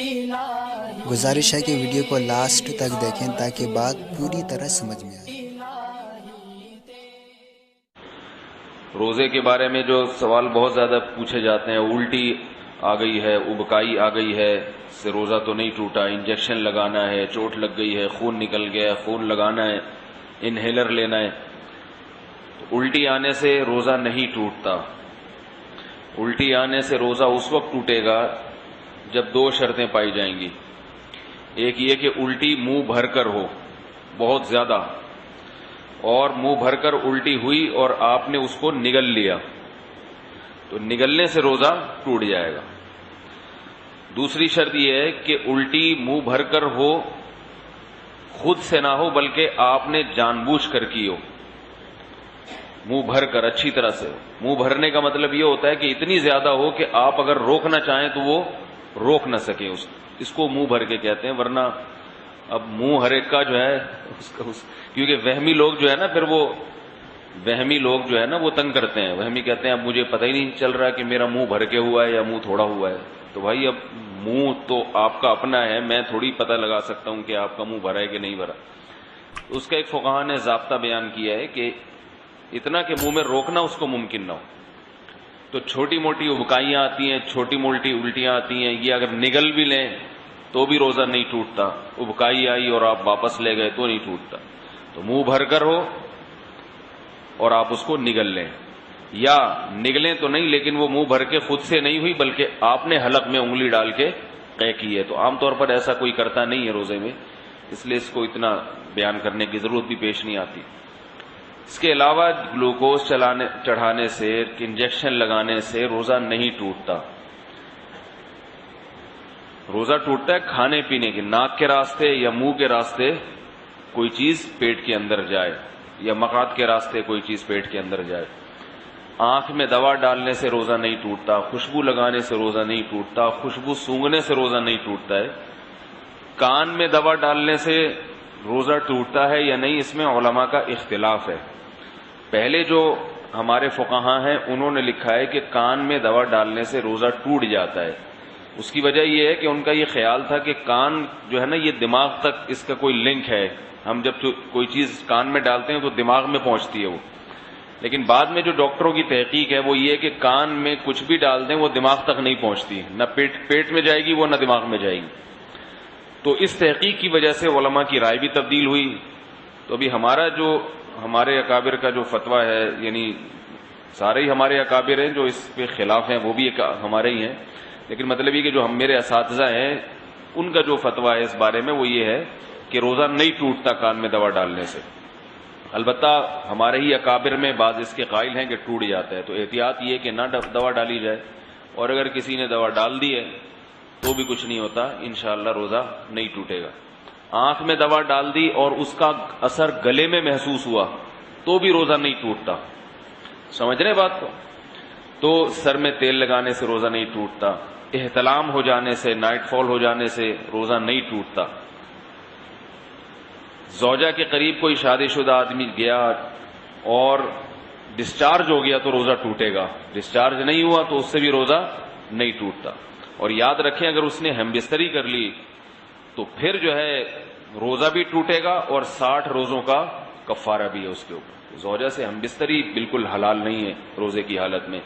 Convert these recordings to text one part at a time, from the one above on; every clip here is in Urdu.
گزارش ہے کہ ویڈیو کو لاسٹ تک دیکھیں تاکہ بات پوری طرح سمجھ میں آئے۔ روزے کے بارے میں جو سوال بہت زیادہ پوچھے جاتے ہیں، الٹی آ گئی ہے، ابکائی آ گئی ہے، اس سے روزہ تو نہیں ٹوٹا، انجیکشن لگانا ہے، چوٹ لگ گئی ہے، خون نکل گیا ہے، خون لگانا ہے، انہیلر لینا ہے۔ تو الٹی آنے سے روزہ نہیں ٹوٹتا۔ الٹی آنے سے روزہ اس وقت ٹوٹے گا جب دو شرطیں پائی جائیں گی۔ ایک یہ کہ الٹی منہ بھر کر ہو، بہت زیادہ، اور منہ بھر کر الٹی ہوئی اور آپ نے اس کو نگل لیا تو نگلنے سے روزہ ٹوٹ جائے گا۔ دوسری شرط یہ ہے کہ الٹی منہ بھر کر ہو، خود سے نہ ہو بلکہ آپ نے جان بوجھ کر کی ہو، منہ بھر کر اچھی طرح سے۔ منہ بھرنے کا مطلب یہ ہوتا ہے کہ اتنی زیادہ ہو کہ آپ اگر روکنا چاہیں تو وہ روک نہ سکیں، اس کو منہ بھر کے کہتے ہیں۔ ورنہ اب منہ ہر ایک کا جو ہے کیونکہ وہمی لوگ جو ہے نا، پھر وہ وہمی لوگ جو ہے نا وہ تنگ کرتے ہیں۔ وہمی کہتے ہیں اب مجھے پتہ ہی نہیں چل رہا کہ میرا منہ بھر کے ہوا ہے یا منہ تھوڑا ہوا ہے۔ تو بھائی اب منہ تو آپ کا اپنا ہے، میں تھوڑی پتہ لگا سکتا ہوں کہ آپ کا منہ بھرا ہے کہ نہیں بھرا۔ اس کا ایک فقہا نے ضابطہ بیان کیا ہے کہ اتنا کہ منہ میں روکنا اس کو ممکن نہ ہو۔ تو چھوٹی موٹی ابکائیاں آتی ہیں، چھوٹی موٹی الٹیاں آتی ہیں، یہ اگر نگل بھی لیں تو بھی روزہ نہیں ٹوٹتا۔ ابکائی آئی اور آپ واپس لے گئے تو نہیں ٹوٹتا۔ تو منہ بھر کر ہو اور آپ اس کو نگل لیں، یا نگلیں تو نہیں لیکن وہ منہ بھر کے خود سے نہیں ہوئی بلکہ آپ نے حلق میں انگلی ڈال کے قے کی ہے۔ تو عام طور پر ایسا کوئی کرتا نہیں ہے روزے میں، اس لیے اس کو اتنا بیان کرنے کی ضرورت بھی پیش نہیں آتی۔ اس کے علاوہ گلوکوز چڑھانے سے، انجیکشن لگانے سے روزہ نہیں ٹوٹتا۔ روزہ ٹوٹتا ہے کھانے پینے کے، ناک کے راستے یا منہ کے راستے کوئی چیز پیٹ کے اندر جائے، یا مقعد کے راستے کوئی چیز پیٹ کے اندر جائے۔ آنکھ میں دوا ڈالنے سے روزہ نہیں ٹوٹتا، خوشبو لگانے سے روزہ نہیں ٹوٹتا، خوشبو سونگھنے سے روزہ نہیں ٹوٹتا ہے۔ کان میں دوا ڈالنے سے روزہ ٹوٹتا ہے یا نہیں، اس میں علماء کا اختلاف ہے۔ پہلے جو ہمارے فقہاء ہیں انہوں نے لکھا ہے کہ کان میں دوا ڈالنے سے روزہ ٹوٹ جاتا ہے۔ اس کی وجہ یہ ہے کہ ان کا یہ خیال تھا کہ کان جو ہے نا یہ دماغ تک اس کا کوئی لنک ہے، ہم جب کوئی چیز کان میں ڈالتے ہیں تو دماغ میں پہنچتی ہے وہ۔ لیکن بعد میں جو ڈاکٹروں کی تحقیق ہے وہ یہ کہ کان میں کچھ بھی ڈال دیں وہ دماغ تک نہیں پہنچتی، نہ پیٹ میں جائے گی وہ، نہ دماغ میں جائے گی۔ تو اس تحقیق کی وجہ سے علماء کی رائے بھی تبدیل ہوئی۔ تو ابھی ہمارے اکابر کا جو فتویٰ ہے، یعنی سارے ہی ہمارے اکابر ہیں جو اس پہ خلاف ہیں، وہ بھی ہمارے ہی ہیں، لیکن مطلب یہ کہ جو میرے اساتذہ ہیں ان کا جو فتویٰ ہے اس بارے میں وہ یہ ہے کہ روزہ نہیں ٹوٹتا کان میں دوا ڈالنے سے۔ البتہ ہمارے ہی اکابر میں بعض اس کے قائل ہیں کہ ٹوٹ جاتا ہے، تو احتیاط یہ کہ نہ دوا ڈالی جائے، اور اگر کسی نے دوا ڈال دی ہے تو بھی کچھ نہیں ہوتا، انشاءاللہ روزہ نہیں ٹوٹے گا۔ آنکھ میں دوا ڈال دی اور اس کا اثر گلے میں محسوس ہوا تو بھی روزہ نہیں ٹوٹتا، سمجھ رہے بات کو؟ تو سر میں تیل لگانے سے روزہ نہیں ٹوٹتا، احتلام ہو جانے سے، نائٹ فال ہو جانے سے روزہ نہیں ٹوٹتا۔ زوجہ کے قریب کوئی شادی شدہ آدمی گیا اور ڈسچارج ہو گیا تو روزہ ٹوٹے گا، ڈسچارج نہیں ہوا تو اس سے بھی روزہ نہیں ٹوٹتا۔ اور یاد رکھیں اگر اس نے ہم بستری کر لی تو پھر جو ہے روزہ بھی ٹوٹے گا اور 60 روزوں کا کفارہ بھی ہے اس کے اوپر۔ زوجہ سے ہم بستری بالکل حلال نہیں ہے روزے کی حالت میں،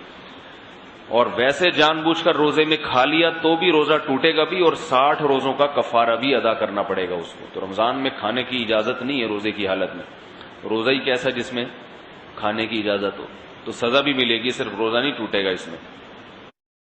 اور ویسے جان بوجھ کر روزے میں کھا لیا تو بھی روزہ ٹوٹے گا بھی، اور 60 روزوں کا کفارہ بھی ادا کرنا پڑے گا اس کو۔ تو رمضان میں کھانے کی اجازت نہیں ہے روزے کی حالت میں، روزہ ہی کیسا جس میں کھانے کی اجازت ہو، تو سزا بھی ملے گی، صرف روزہ نہیں ٹوٹے گا اس میں۔